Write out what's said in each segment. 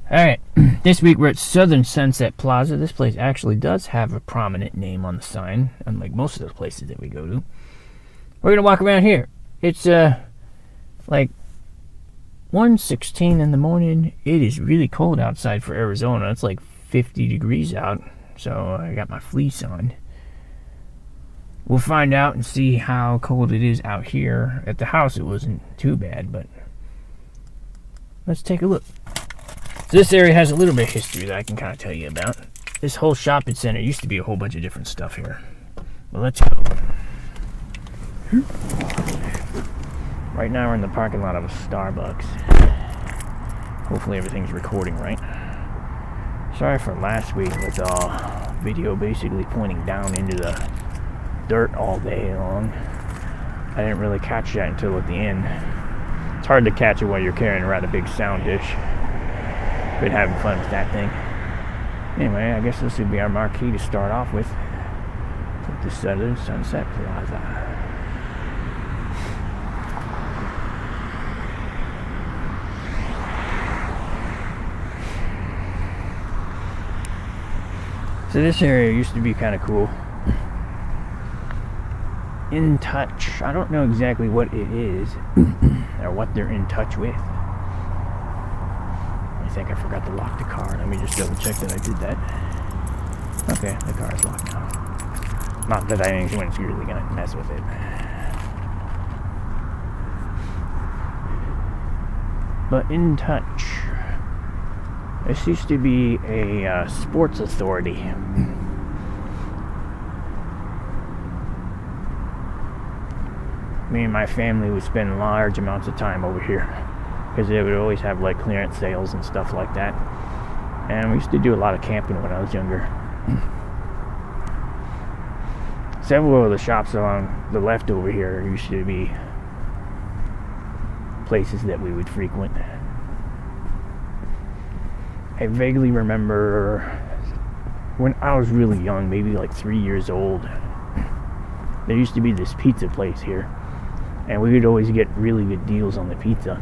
Alright, this week we're at Southern Sunset Plaza. This place actually does have a prominent name on the sign, unlike most of those places that we go to. We're gonna walk around here. It's like 1:16 in the morning. It is really cold outside for Arizona. It's like 50 degrees out, so I got my fleece on. We'll find out and see how cold it is out here. At the house it wasn't too bad, but let's take a look. So this area has a little bit of history that I can kind of tell you about. This whole shopping center used to be a whole bunch of different stuff here. Well, let's go. Right now we're in the parking lot of a Starbucks. Hopefully everything's recording right. Sorry for last week with video basically pointing down into the dirt all day long. I didn't really catch that until at the end. It's hard to catch it while you're carrying around a big sound dish. Been having fun with that thing. Anyway, I guess this would be our marquee to start off with the Southern Sunset Plaza. So this area used to be kind of cool. In touch. I don't know exactly what it is or what they're in touch with. I think I forgot to lock the car. Let me just double check that I did that. Okay, the car is locked now. Not that anyone's really gonna mess with it. But in touch. This used to be a sports authority. Me and my family would spend large amounts of time over here, because they would always have like clearance sales and stuff like that. And we used to do a lot of camping when I was younger. Several of the shops along the left over here used to be places that we would frequent. I vaguely remember when I was really young, maybe like 3 years old, there used to be this pizza place here, and we would always get really good deals on the pizza.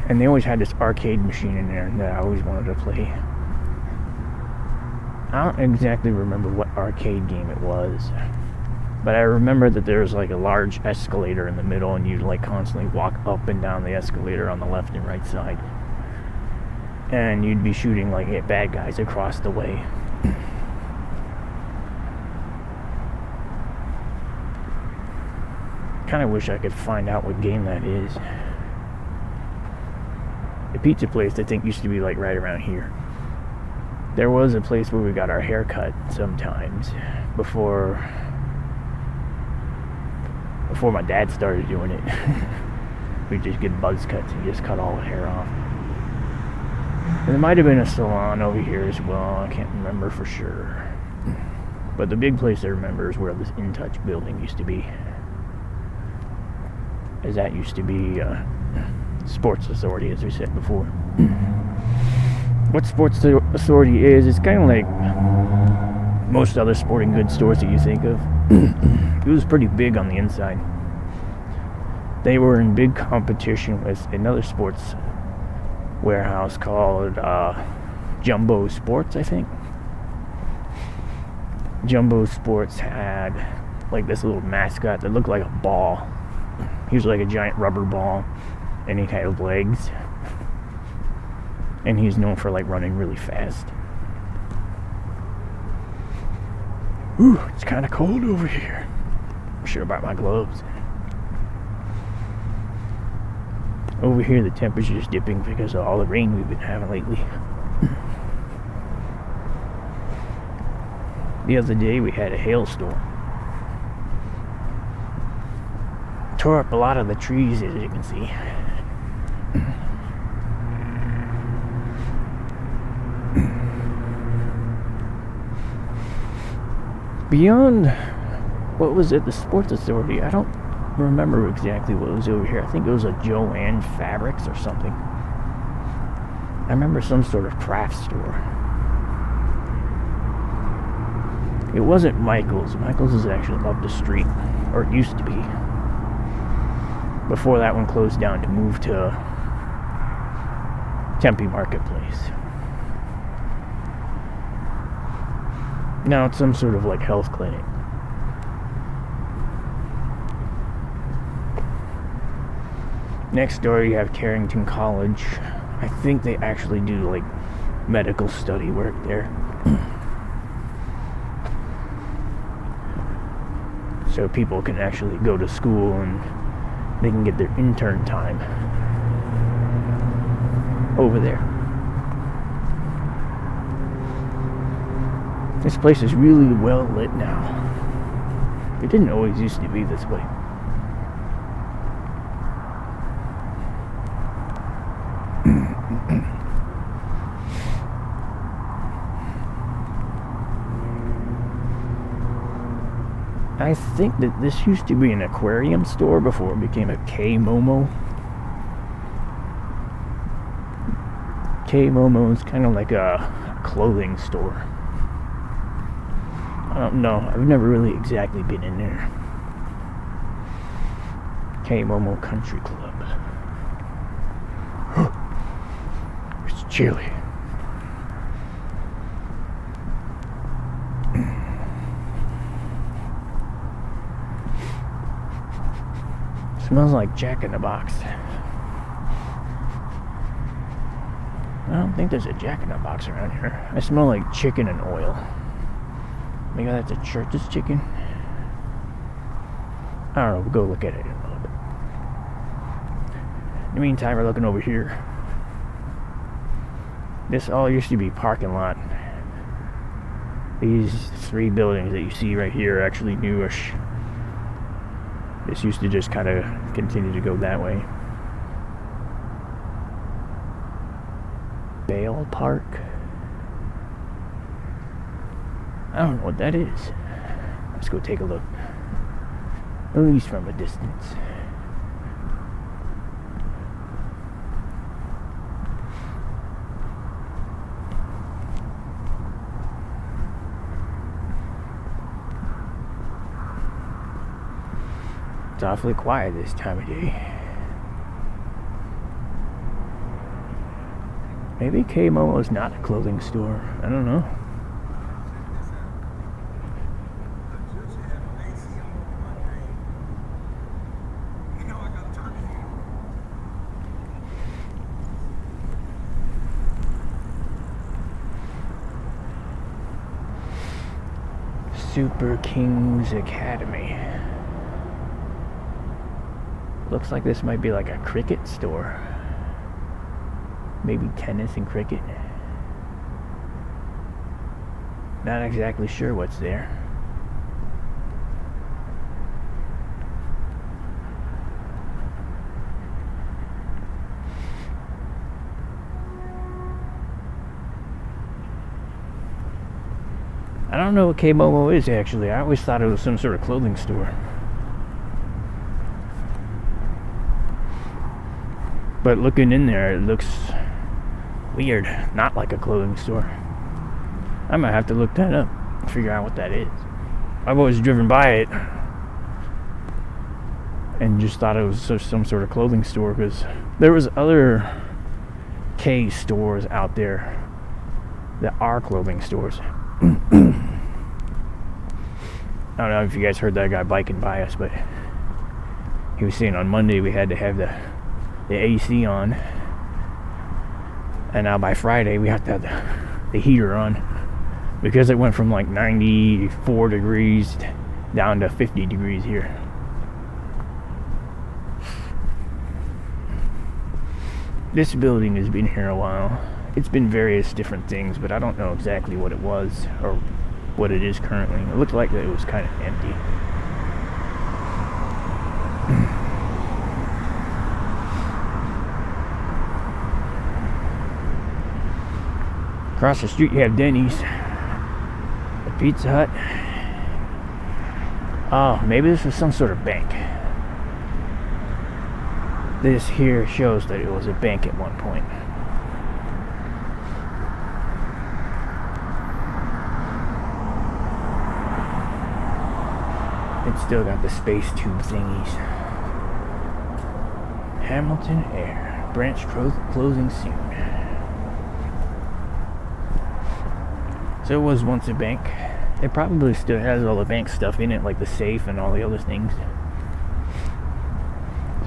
And they always had this arcade machine in there that I always wanted to play. I don't exactly remember what arcade game it was, but I remember that there was like a large escalator in the middle, and you'd like constantly walk up and down the escalator on the left and right side, and you'd be shooting like at bad guys across the way. Kind of wish I could find out what game that is. The pizza place I think used to be like right around here. There was a place where we got our hair cut sometimes before my dad started doing it. We'd just get buzz cuts and just cut all the hair off. And there might have been a salon over here as well. I can't remember for sure. But the big place I remember is where this In Touch building used to be. As that used to be Sports Authority, as we said before. What Sports Authority is, it's kind of like most other sporting goods stores that you think of. It was pretty big on the inside. They were in big competition with another sports warehouse called Jumbo Sports, I think. Jumbo Sports had like this little mascot that looked like a ball. He was like a giant rubber ball, and he had legs, and he's known for like running really fast. Ooh, it's kind of cold over here. I should have brought my gloves. Over here the temperature is dipping because of all the rain we've been having lately. The other day we had a hailstorm. Tore up a lot of the trees, as you can see. Beyond, what was it, the Sports Authority? I don't remember exactly what was over here. I think it was a Joanne Fabrics or something. I remember some sort of craft store. It wasn't Michael's. Michael's is actually up the street, or it used to be. Before that one closed down to move to Tempe Marketplace. Now it's some sort of like health clinic. Next door you have Carrington College. I think they actually do like medical study work there. So people can actually go to school and they can get their intern time over there. This place is really well lit now. It didn't always used to be this way. I think that this used to be an aquarium store before it became a K-Momo. K-Momo is kind of like a clothing store. I don't know. I've never really exactly been in there. K-Momo Country Club. It's chilly. Smells like Jack in the Box. I don't think there's a Jack in the Box around here. I smell like chicken and oil. Maybe that's a Church's chicken. I don't know. We'll go look at it in a little bit. In the meantime, we're looking over here. This all used to be parking lot. These 3 buildings that you see right here are actually newish. This used to just kind of continue to go that way. Bale Park. I don't know what that is. Let's go take a look. At least from a distance. It's awfully quiet this time of day. Maybe K-Momo is not a clothing store. I don't know. Super Kings Academy. Looks like this might be like a cricket store. Maybe tennis and cricket. Not exactly sure what's there. I don't know what K-Momo is actually. I always thought it was some sort of clothing store. But looking in there, it looks weird. Not like a clothing store. I might have to look that up and figure out what that is. I've always driven by it and just thought it was some sort of clothing store, because there was other K stores out there that are clothing stores. I don't know if you guys heard that guy biking by us, but he was saying on Monday we had to have the AC on, and now by Friday we have to have the heater on, because it went from like 94 degrees down to 50 degrees here. This building has been here a while. It's been various different things, but I don't know exactly what it was or what it is currently. It looked like it was kind of empty. Across the street you have Denny's, the Pizza Hut. Oh, maybe this was some sort of bank. This here shows that it was a bank at one point. It's still got the space tube thingies. Hamilton Air. Branch closing soon. So it was once a bank. It probably still has all the bank stuff in it, like the safe and all the other things.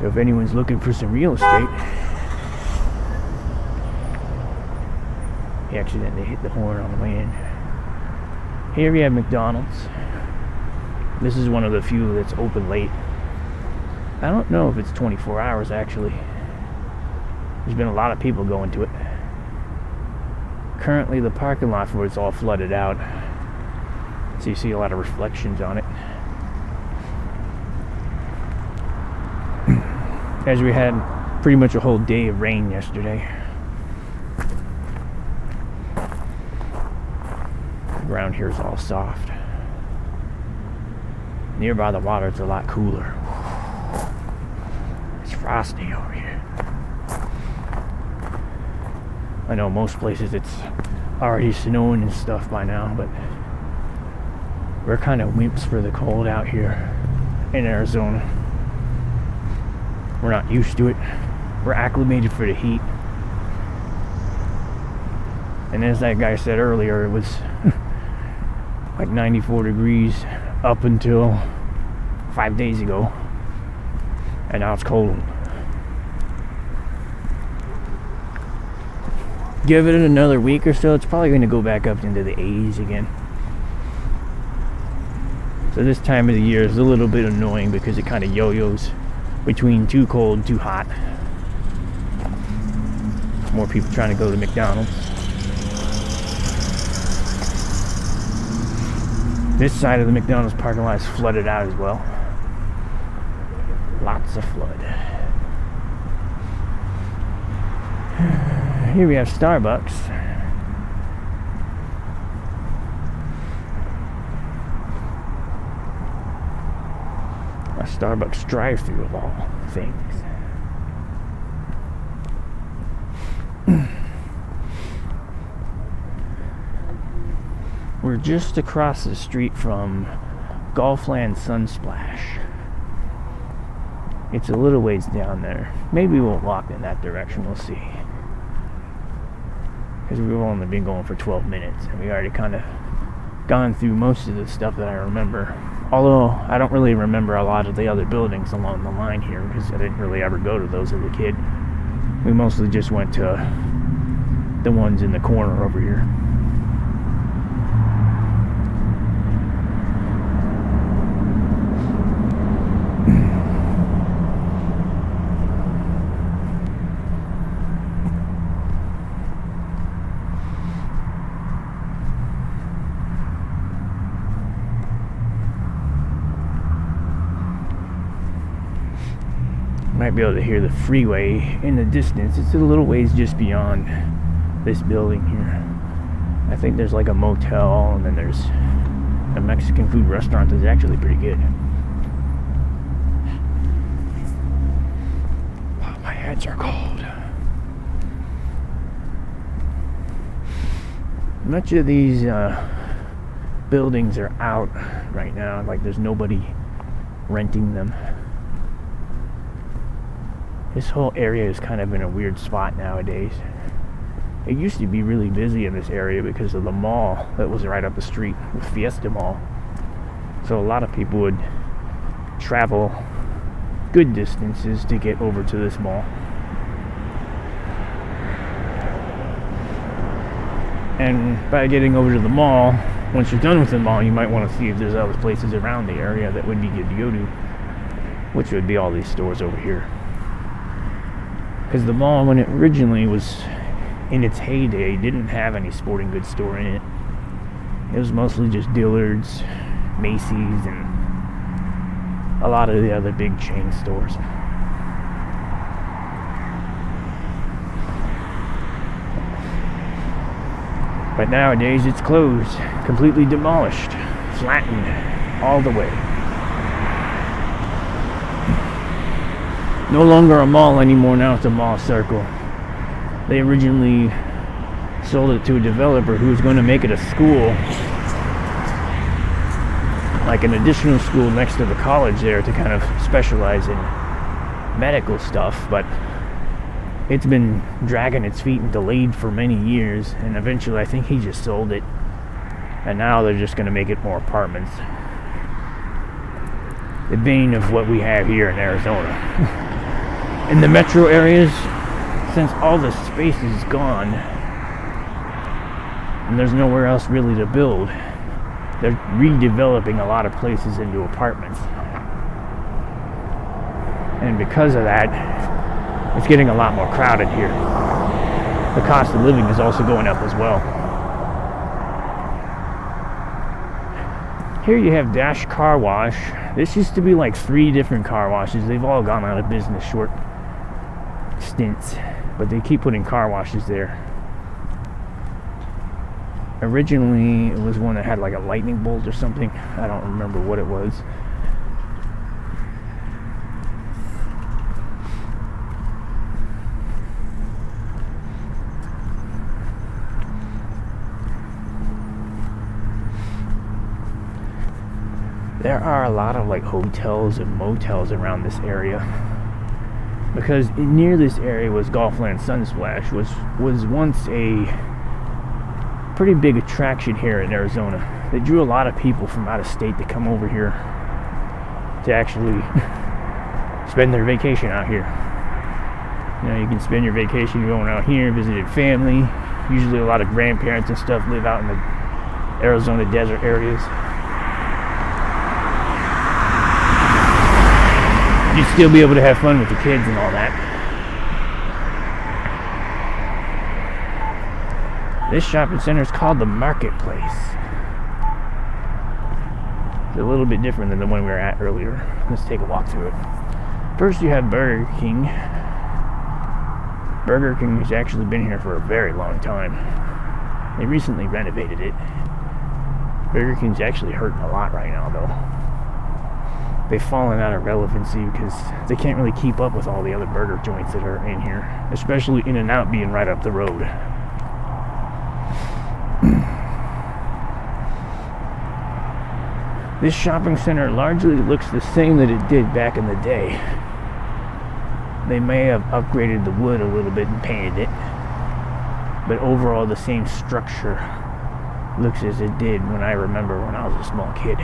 So if anyone's looking for some real estate, he accidentally hit the horn on the way in. Here we have McDonald's. This is one of the few that's open late. I don't know if it's 24 hours actually. There's been a lot of people going to it. Currently the parking lot for it's all flooded out. So you see a lot of reflections on it. As we had pretty much a whole day of rain yesterday. The ground here is all soft. Nearby the water it's a lot cooler. It's frosty over here. I know most places it's already snowing and stuff by now, but we're kind of wimps for the cold out here in Arizona. We're not used to it. We're acclimated for the heat. And as that guy said earlier, it was like 94 degrees up until 5 days ago. And now it's cold. Give it another week or so, it's probably going to go back up into the 80s again. So this time of the year is a little bit annoying because it kind of yo-yos between too cold and too hot. More people trying to go to McDonald's. This side of the McDonald's parking lot is flooded out as well. Lots of flood. Here we have Starbucks. A Starbucks drive-thru of all things. We're just across the street from Golfland Sunsplash. It's a little ways down there. Maybe we'll walk in that direction, we'll see. Because we've only been going for 12 minutes and we already kind of gone through most of the stuff that I remember. Although I don't really remember a lot of the other buildings along the line here because I didn't really ever go to those as a kid. We mostly just went to the ones in the corner over here. Might be able to hear the freeway in the distance. It's a little ways just beyond this building here. I think there's like a motel and then there's a Mexican food restaurant that's actually pretty good. Wow, my hands are cold. Much of these buildings are out right now. Like there's nobody renting them. This whole area is kind of in a weird spot nowadays. It used to be really busy in this area because of the mall that was right up the street, the Fiesta Mall. So a lot of people would travel good distances to get over to this mall. And by getting over to the mall, once you're done with the mall, you might want to see if there's other places around the area that would be good to go to, which would be all these stores over here. Because the mall, when it originally was in its heyday, didn't have any sporting goods store in it. It was mostly just Dillard's, Macy's, and a lot of the other big chain stores. But nowadays it's closed, completely demolished, flattened all the way. No longer a mall anymore, now it's a mall circle. They originally sold it to a developer who was going to make it a school, like an additional school next to the college there to kind of specialize in medical stuff, but it's been dragging its feet and delayed for many years, and eventually I think he just sold it And now they're just going to make it more apartments. The bane of what we have here in Arizona. In the metro areas, since all the space is gone, and there's nowhere else really to build, they're redeveloping a lot of places into apartments. And because of that, it's getting a lot more crowded here. The cost of living is also going up as well. Here you have Dash Car Wash. This used to be like 3 different car washes. They've all gone out of business short stints, but they keep putting car washes there. Originally, it was one that had like a lightning bolt or something. I don't remember what it was. There are a lot of like hotels and motels around this area, because near this area was golfland Sunsplash, was once a pretty big attraction here in Arizona. They drew a lot of people from out of state to come over here to actually spend their vacation out here. You know, you can spend your vacation going out here, visiting family. Usually a lot of grandparents and stuff live out in the Arizona desert areas. You'd still be able to have fun with the kids and all that. This shopping center is called the Marketplace. It's a little bit different than the one we were at earlier. Let's take a walk through it. First you have Burger King. Burger King has actually been here for a very long time. They recently renovated it. Burger King's actually hurting a lot right now though. They've fallen out of relevancy because they can't really keep up with all the other burger joints that are in here, especially In-N-Out being right up the road. This shopping center largely looks the same that it did back in the day. They may have upgraded the wood a little bit and painted it, but overall the same structure looks as it did when I remember when I was a small kid.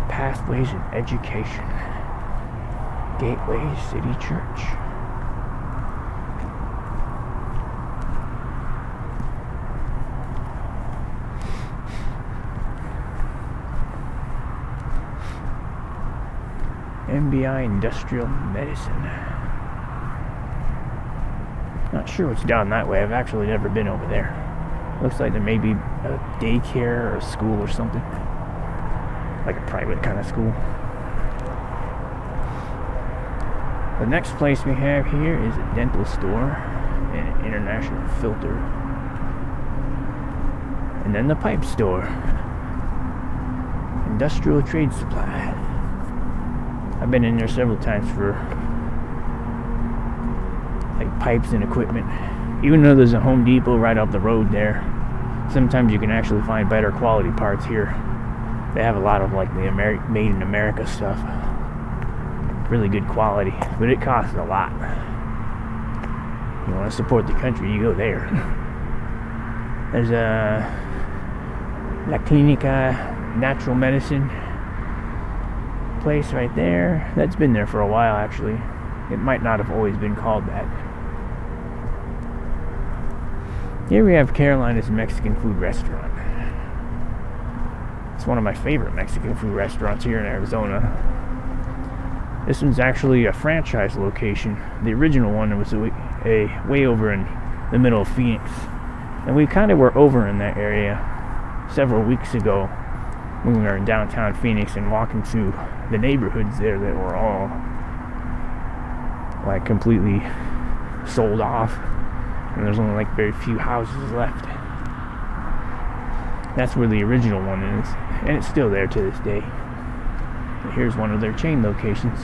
Pathways in Education, Gateway City Church. MBI Industrial Medicine. Not sure what's down that way. I've actually never been over there. Looks like there may be a daycare or a school or something. Like a private kind of school. The next place we have here is a dental store and an international filter. And then the pipe store. Industrial Trade Supply. I've been in there several times for like pipes and equipment. Even though there's a Home Depot right up the road there, sometimes you can actually find better quality parts here. They have a lot of like the made in America stuff. Really good quality, but it costs a lot. You want to support the country, you go there. There's a La Clinica Natural Medicine place right there. That's been there for a while actually. It might not have always been called that. Here we have Carolina's Mexican food restaurant. It's one of my favorite Mexican food restaurants here in Arizona. This one's actually a franchise location. The original one was a way over in the middle of Phoenix. And we kind of were over in that area several weeks ago when we were in downtown Phoenix and walking through the neighborhoods there that were all like completely sold off. And there's only like very few houses left. That's where the original one is, and it's still there to this day. And here's one of their chain locations.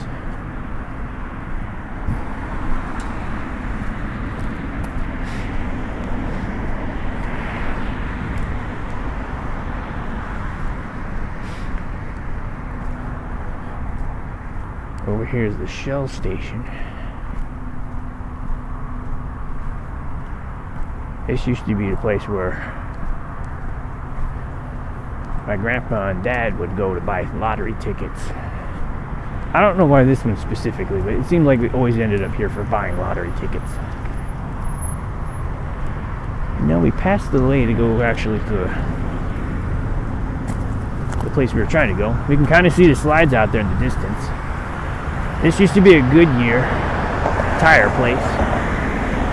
Over here is the Shell station. This used to be the place where my grandpa and dad would go to buy lottery tickets. I don't know why this one specifically, but it seemed like we always ended up here for buying lottery tickets. Now we passed the way to go actually to the place we were trying to go. We can kind of see the slides out there in the distance. This used to be a Goodyear tire place.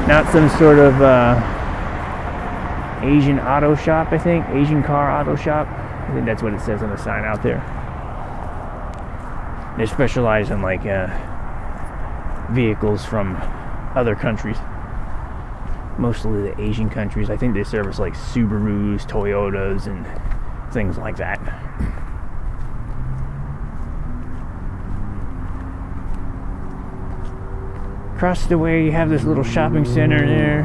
Now it's some sort of Asian auto shop, I think. Asian car auto shop. I think that's what it says on the sign out there. They specialize in like vehicles from other countries. Mostly the Asian countries. I think they service like Subarus, Toyotas, and things like that. Across the way you have this little shopping center there.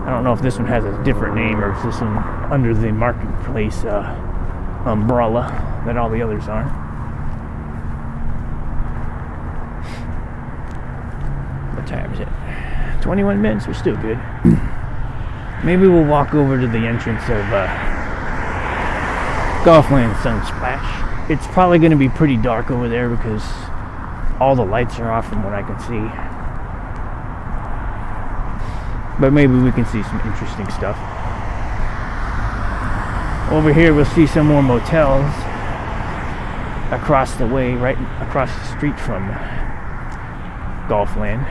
I don't know if this one has a different name or if this one under the marketplace umbrella that all the others are. What time is it? 21 minutes, we're still good. Maybe we'll walk over to the entrance of Golfland Sunsplash. It's probably going to be pretty dark over there because all the lights are off from what I can see. But maybe we can see some interesting stuff. Over here we'll see some more motels across the way, right across the street from Golfland.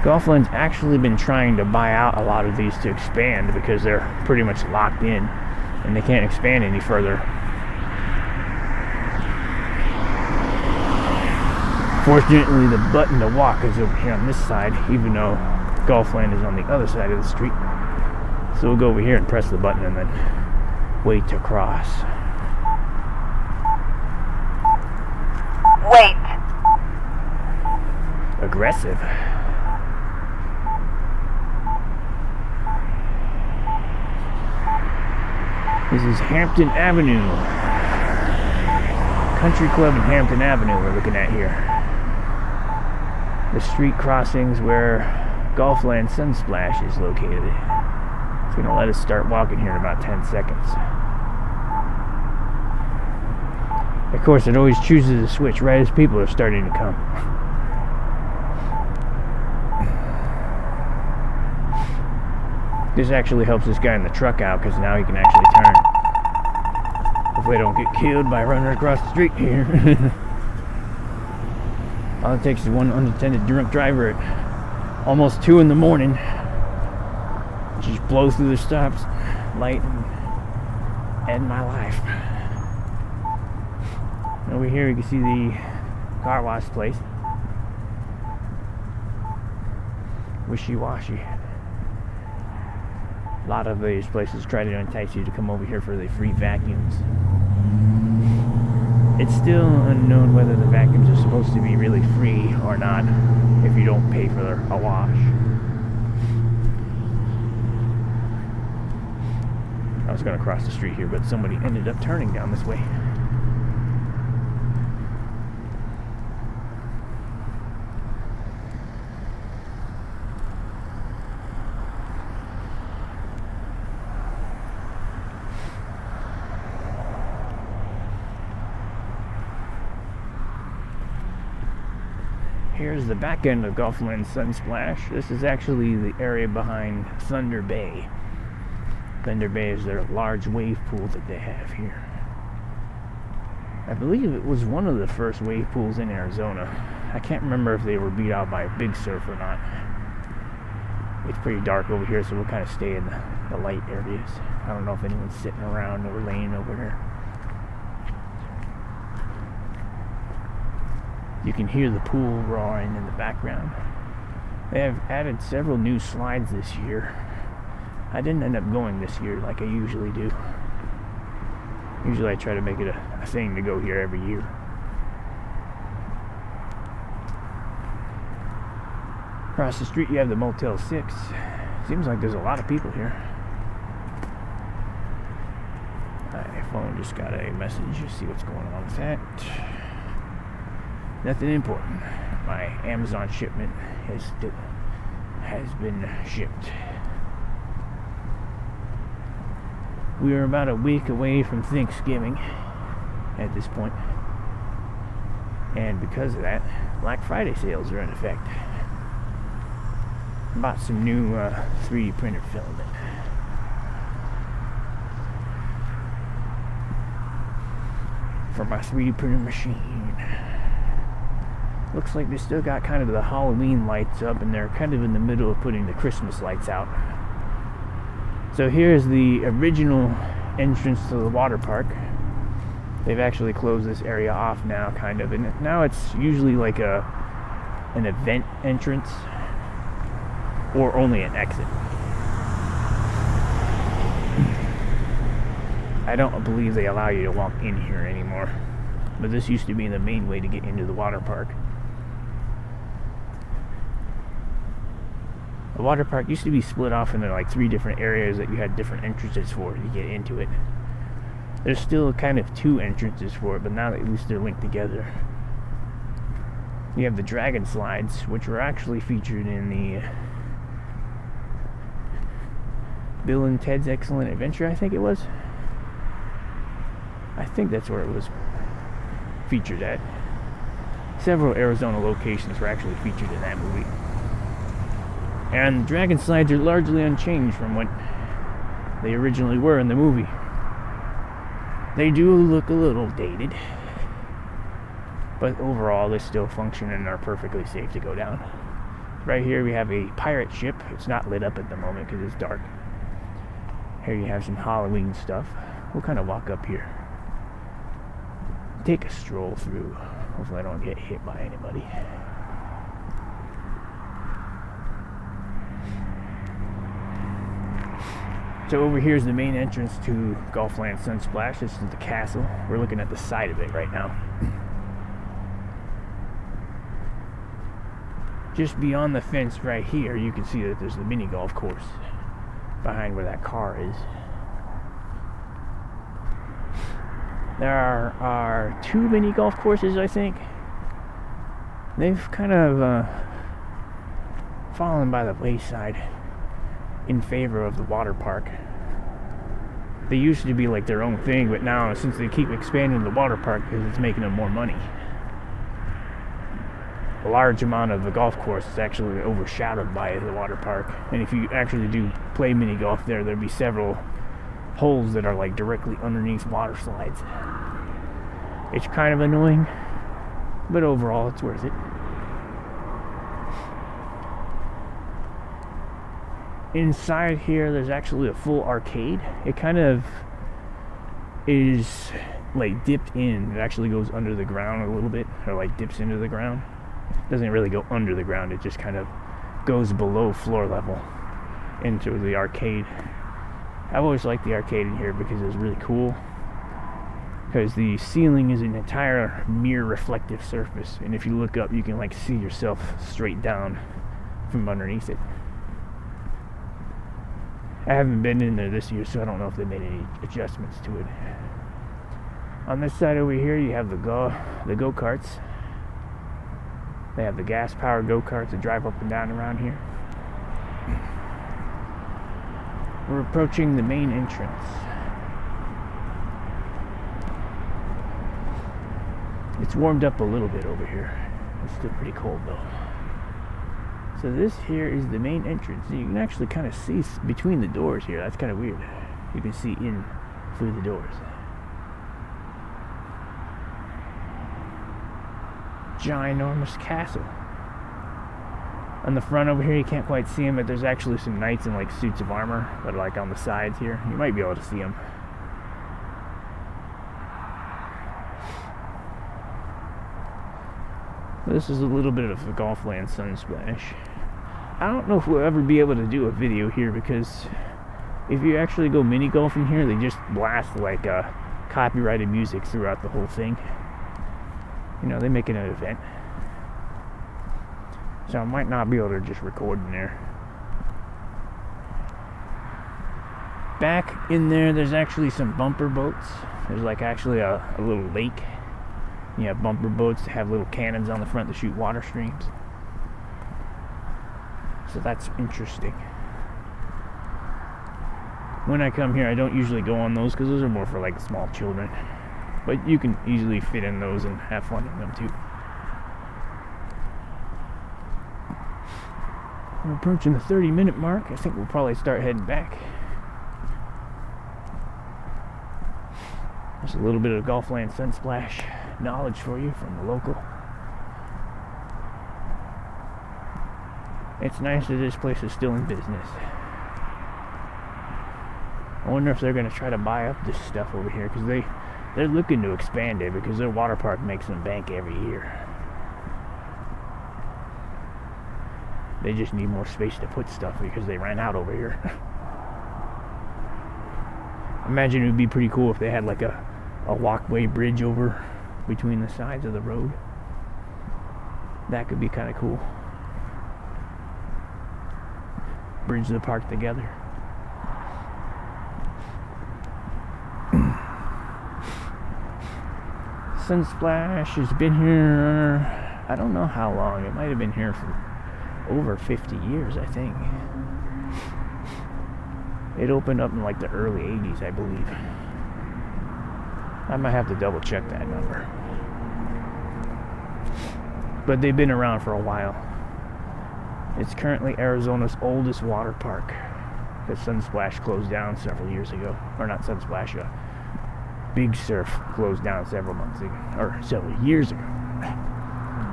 Golfland's actually been trying to buy out a lot of these to expand because they're pretty much locked in and they can't expand any further. Fortunately, the button to walk is over here on this side, even though Golfland is on the other side of the street. So we'll go over here and press the button and then wait to cross. Wait. Aggressive. This is Hampton Avenue. Country Club in Hampton Avenue we're looking at here. The street crossings where Golfland Sunsplash is located. It's going to let us start walking here in about 10 seconds. Of course, it always chooses to switch right as people are starting to come. This actually helps this guy in the truck out because now he can actually turn. If we don't get killed by running across the street here. All it takes is one unattended drunk driver at almost 2 in the morning. Just blow through the stops light and end my life. Over here you can see the car wash place. Wishy-washy. A lot of these places try to entice you to come over here for the free vacuums. It's still unknown whether the vacuums are supposed to be really free or not if you don't pay for a wash. I was going to cross the street here, but somebody ended up turning down this way. Here's the back end of Golfland Sunsplash. This is actually the area behind Thunder Bay. Thunder Bay is their large wave pool that they have here. I believe it was one of the first wave pools in Arizona. I can't remember if they were beat out by a Big Surf or not. It's pretty dark over here, so we'll kind of stay in the light areas. I don't know if anyone's sitting around or laying over here. You can hear the pool roaring in the background. They have added several new slides this year. I didn't end up going this year like I usually do. Usually I try to make it a thing to go here every year. Across the street you have the Motel 6. Seems like there's a lot of people here. My phone just got a message. Let's see what's going on with that. Nothing important. my Amazon shipment has been shipped. We are about a week away from Thanksgiving at this point, and because of that, Black Friday sales are in effect. Bought some new 3D printer filament. For my 3D printer machine. Looks like they still got kind of the Halloween lights up, and they're kind of in the middle of putting the Christmas lights out. So here's the original entrance to the water park. They've actually closed this area off now, kind of, and now it's usually like an event entrance or only an exit. I don't believe they allow you to walk in here anymore, but this used to be the main way to get into the water park. The water park used to be split off into like 3 different areas that you had different entrances for to get into it. There's still kind of 2 entrances for it, but now at least they're linked together. You have the dragon slides, which were actually featured in the Bill and Ted's Excellent Adventure, I think it was. I think that's where it was featured at. Several Arizona locations were actually featured in that movie. And the dragon slides are largely unchanged from what they originally were in the movie. They do look a little dated, but overall they still function and are perfectly safe to go down. Right here we have a pirate ship. It's not lit up at the moment because it's dark. Here you have some Halloween stuff. We'll kind of walk up here. Take a stroll through. Hopefully I don't get hit by anybody. So over here is the main entrance to Golfland Sunsplash. This is the castle. We're looking at the side of it right now. Just beyond the fence right here, you can see that there's the mini golf course behind where that car is. There are 2 mini golf courses, I think. They've kind of fallen by the wayside in favor of the water park. They used to be like their own thing, but now since they keep expanding the water park because it's making them more money, a large amount of the golf course is actually overshadowed by the water park. And if you actually do play mini golf there'll be several holes that are like directly underneath water slides. It's kind of annoying, but overall it's worth it. Inside here there's actually a full arcade. It kind of is like dipped in. It actually goes under the ground a little bit, or like dips into the ground. It doesn't really go under the ground, it just kind of goes below floor level into the arcade. I've always liked the arcade in here because it's really cool, because the ceiling is an entire mirror reflective surface, and if you look up you can like see yourself straight down from underneath it. I haven't been in there this year, so I don't know if they made any adjustments to it. On this side over here you have the go-karts. They have the gas-powered go-karts that drive up and down around here. We're approaching the main entrance. It's warmed up a little bit over here. It's still pretty cold though. So this here is the main entrance. You can actually kind of see between the doors here. That's kind of weird. You can see in through the doors. Ginormous castle. On the front over here you can't quite see them, but there's actually some knights in like suits of armor that are like on the sides here. You might be able to see them. This is a little bit of the Golfland Sunsplash. I don't know if we'll ever be able to do a video here, because if you actually go mini golfing here, they just blast like copyrighted music throughout the whole thing. You know, they make it an event. So I might not be able to just record in there. Back in there, there's actually some bumper boats. There's like actually a little lake You have bumper boats that have little cannons on the front to shoot water streams. So that's interesting. When I come here, I don't usually go on those because those are more for like small children. But you can easily fit in those and have fun in them too. We're approaching the 30-minute mark. I think we'll probably start heading back. There's a little bit of golfland sunsplash knowledge for you from the local. It's nice that this place is still in business. I wonder if they're going to try to buy up this stuff over here, because they're looking to expand it because their water park makes them bank every year. They just need more space to put stuff because they ran out over here. Imagine it would be pretty cool if they had like a walkway bridge over between the sides of the road. That could be kind of cool. Bridge the park together. Sunsplash has been here, I don't know how long. It might have been here for over 50 years, I think. It opened up in like the early 80s, I believe. I might have to double check that number. But they've been around for a while. It's currently Arizona's oldest water park, because Sunsplash closed down several years ago. Or not Sunsplash, Big Surf closed down several months ago, or several years ago.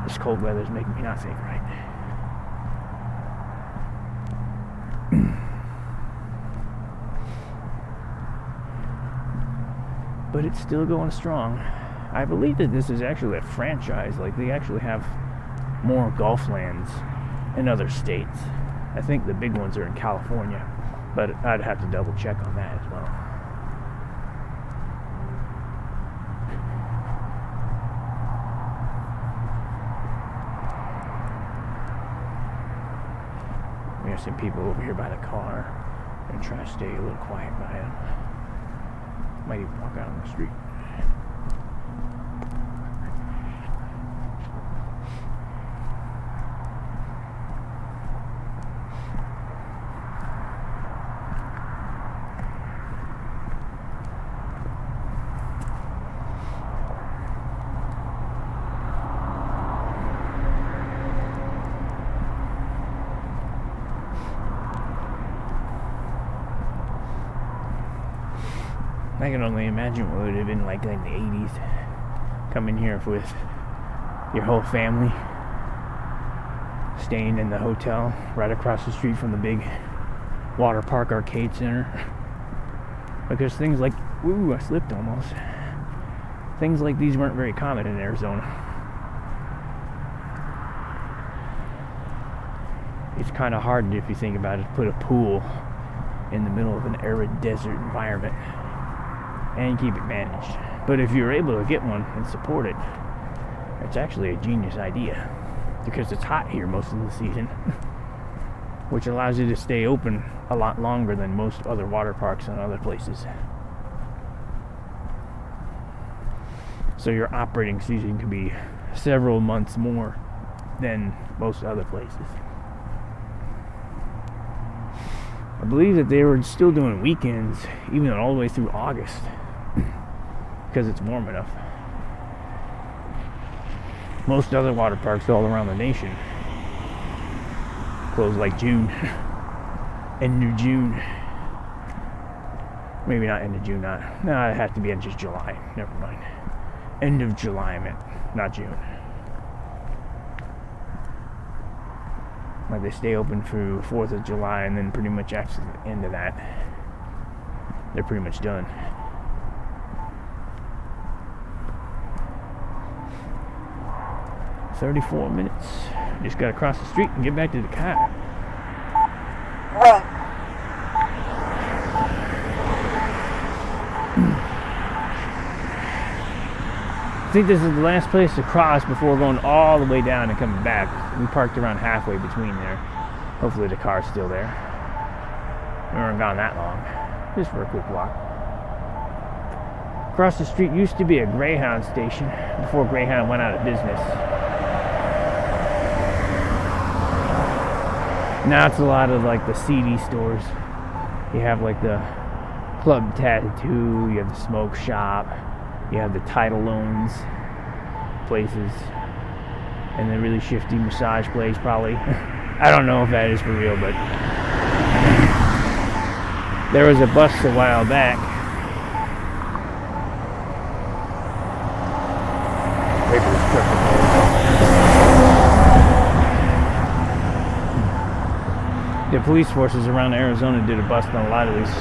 This cold weather's making me not think right. But it's still going strong. I believe that this is actually a franchise. Like, they actually have more golf lands in other states. I think the big ones are in California, but I'd have to double check on that as well. We have some people over here by the car. I'm gonna try to stay a little quiet by them. Might even walk out on the street. I can only imagine what it would have been like in the 80s. Coming here with your whole family, staying in the hotel right across the street from the big water park arcade center. Because things like, ooh, I slipped almost. Things like these weren't very common in Arizona. It's kind of hard, if you think about it, to put a pool in the middle of an arid desert environment and keep it managed. But if you're able to get one and support it, it's actually a genius idea, because it's hot here most of the season, which allows you to stay open a lot longer than most other water parks and other places. So your operating season could be several months more than most other places. I believe that they were still doing weekends even all the way through August, because it's warm enough. Most other water parks all around the nation close like June, end of June. Maybe not end of June, no, it has to be end of July. Never mind. End of July, I meant, not June. Like, they stay open through 4th of July, and then pretty much after the end of that, they're pretty much done. "34 minutes. Just gotta cross the street and get back to the car." I think this is the last place to cross before going all the way down and coming back. We parked around halfway between there. Hopefully the car's still there. We weren't gone that long. Just for a quick walk. Across the street used to be a Greyhound station before Greyhound went out of business. Now it's a lot of like the CD stores. You have like the Club Tattoo, you have the Smoke Shop, you have the Title Loans places, and the really shifty massage place probably. I don't know if that is for real, but there was a bust a while back. The police forces around Arizona did a bust on a lot of these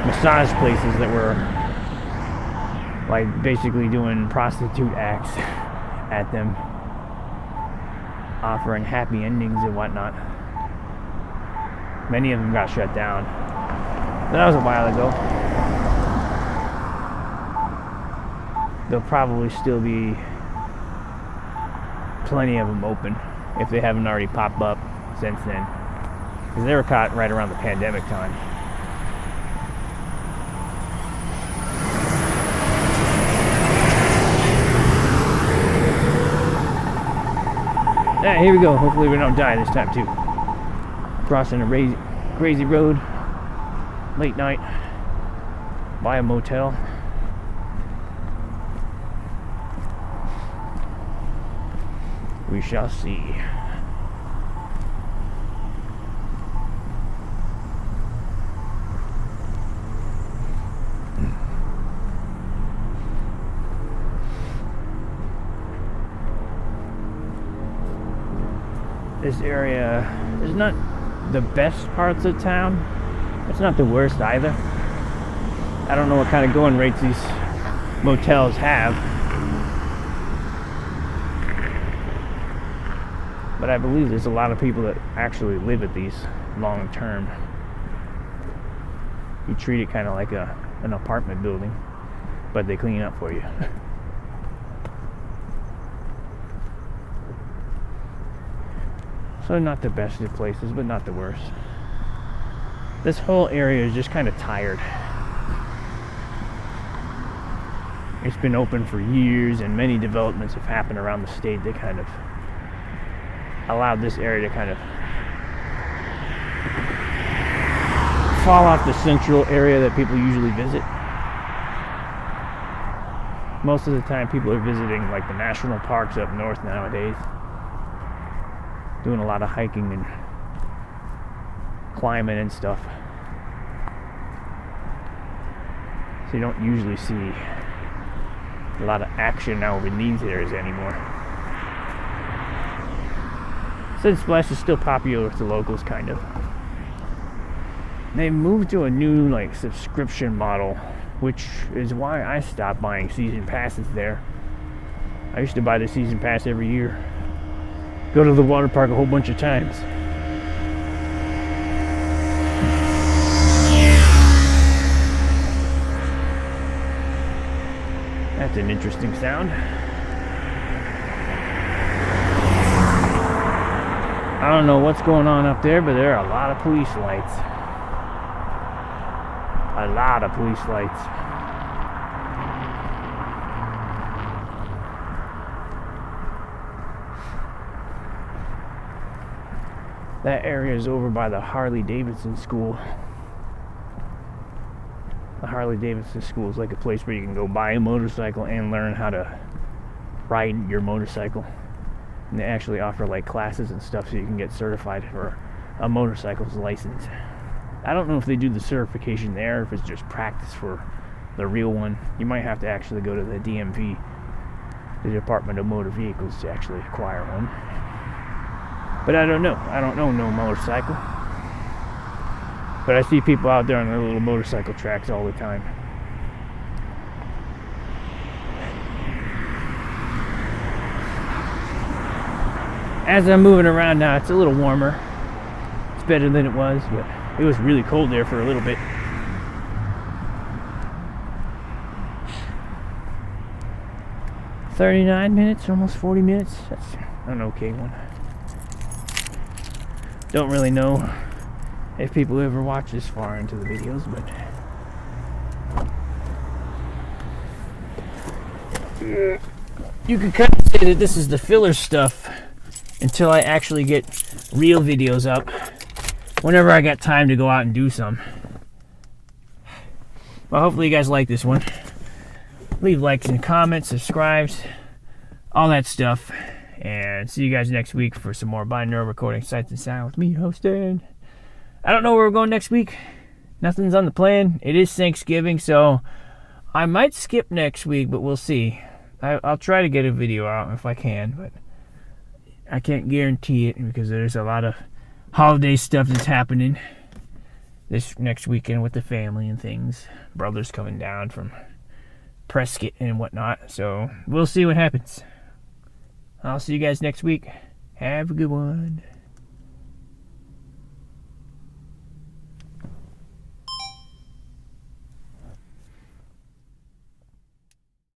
massage places that were like basically doing prostitute acts at them, offering happy endings and whatnot. Many of them got shut down. But that was a while ago. There'll probably still be plenty of them open if they haven't already popped up since then. Because they were caught right around the pandemic time. Here we go. Hopefully we don't die this time too. Crossing a crazy road, late night, by a motel. We shall see. This area is not the best parts of town. It's not the worst either. I don't know what kind of going rates these motels have, but I believe there's a lot of people that actually live at these long term. You treat it kind of like an apartment building, but they clean up for you. So not the best of places, but not the worst. This whole area is just kind of tired. It's been open for years, and many developments have happened around the state that kind of allowed this area to kind of fall off the central area that people usually visit. Most of the time people are visiting like the national parks up north nowadays, doing a lot of hiking and climbing and stuff. So you don't usually see a lot of action over in these areas anymore. Sunsplash is still popular with the locals, kind of. They moved to a new like subscription model, which is why I stopped buying season passes there. I used to buy the season pass every year. Go to the water park a whole bunch of times. That's an interesting sound. I don't know what's going on up there, but there are a lot of police lights. A lot of police lights. That area is over by the Harley-Davidson school. The Harley-Davidson school is like a place where you can go buy a motorcycle and learn how to ride your motorcycle. And they actually offer like classes and stuff so you can get certified for a motorcycle's license. I don't know if they do the certification there, or if it's just practice for the real one. You might have to actually go to the DMV, the Department of Motor Vehicles, to actually acquire one. But I don't know. I don't know no motorcycle. But I see people out there on their little motorcycle tracks all the time. As I'm moving around now, it's a little warmer. It's better than it was, but it was really cold there for a little bit. "39 minutes, almost 40 minutes. That's an okay one. Don't really know if people ever watch this far into the videos, but you can kind of say that this is the filler stuff until I actually get real videos up. Whenever I got time to go out and do some. Well, hopefully you guys like this one. Leave likes and comments, subscribes, all that stuff. And see you guys next week for some more Binaural Recording Sights and Sound with me hosting. I don't know where we're going next week. Nothing's on the plan. It is Thanksgiving, so I might skip next week, but we'll see. I'll try to get a video out if I can, but I can't guarantee it because there's a lot of holiday stuff that's happening this next weekend with the family and things. Brothers coming down from Prescott and whatnot, so we'll see what happens. I'll see you guys next week. Have a good one.